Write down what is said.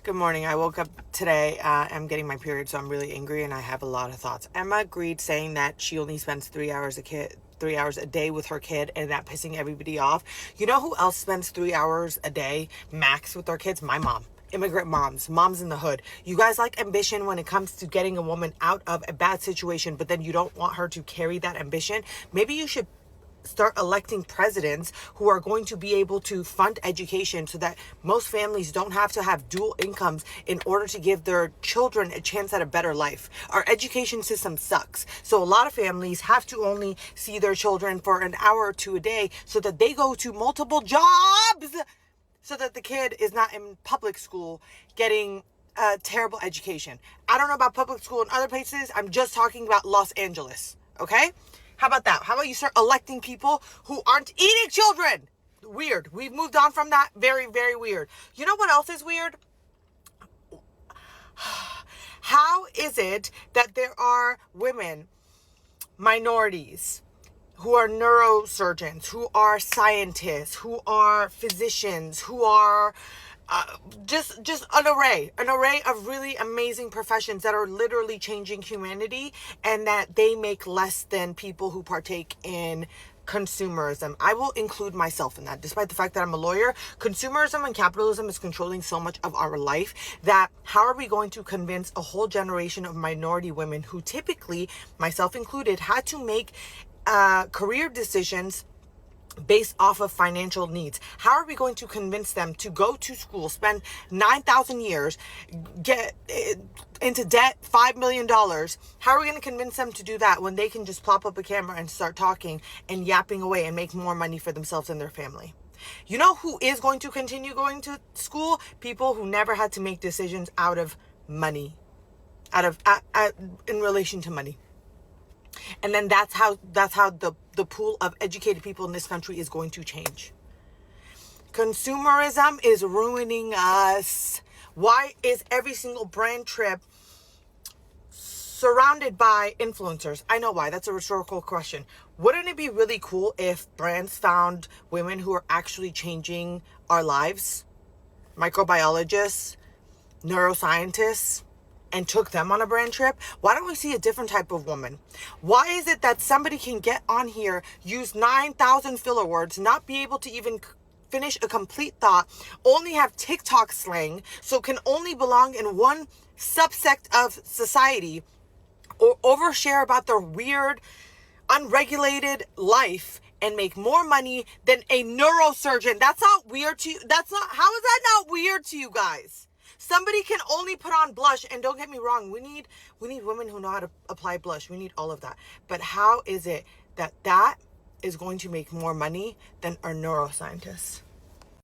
Good morning. I woke up today. I'm getting my period, so I'm really angry and I have a lot of thoughts. Emma agreed saying that she only spends 3 hours a day with her kid, and that pissing everybody off. You know who else spends 3 hours a day max with their kids? My mom. Immigrant moms in the hood. You guys like ambition when it comes to getting a woman out of a bad situation, but then you don't want her to carry that ambition. Maybe you should start electing presidents who are going to be able to fund education so that most families don't have to have dual incomes in order to give their children a chance at a better life. Our education system sucks. So a lot of families have to only see their children for an hour or two a day so that they go to multiple jobs so that the kid is not in public school getting a terrible education. I don't know about public school in other places. I'm just talking about Los Angeles. Okay? How about that? How about you start electing people who aren't eating children? Weird. We've moved on from that. Very, very weird. You know what else is weird? How is it that there are women, minorities, who are neurosurgeons, who are scientists, who are physicians, who are just an array of really amazing professions that are literally changing humanity, and that they make less than people who partake in consumerism. I will include myself in that. Despite the fact that I'm a lawyer, consumerism and capitalism is controlling so much of our life that how are we going to convince a whole generation of minority women who typically, myself included, had to make career decisions based off of financial needs? How are we going to convince them to go to school, spend 9,000 years, get into debt $5 million? How are we going to convince them to do that when they can just plop up a camera and start talking and yapping away and make more money for themselves and their family? You know who is going to continue going to school? People who never had to make decisions out of money, in relation to money. And then that's how the pool of educated people in this country is going to change. Consumerism is ruining us. Why is every single brand trip surrounded by influencers? I know why. That's a rhetorical question. Wouldn't it be really cool if brands found women who are actually changing our lives? Microbiologists, neuroscientists, and took them on a brand trip? Why don't we see a different type of woman? Why is it that somebody can get on here, use 9,000 filler words, not be able to even finish a complete thought, only have TikTok slang, so can only belong in one subsect of society, or overshare about their weird, unregulated life and make more money than a neurosurgeon? That's not weird to you. How is that not weird to you guys? Somebody can only put on blush, and don't get me wrong, we need women who know how to apply blush. We need all of that. But how is it that is going to make more money than our neuroscientists?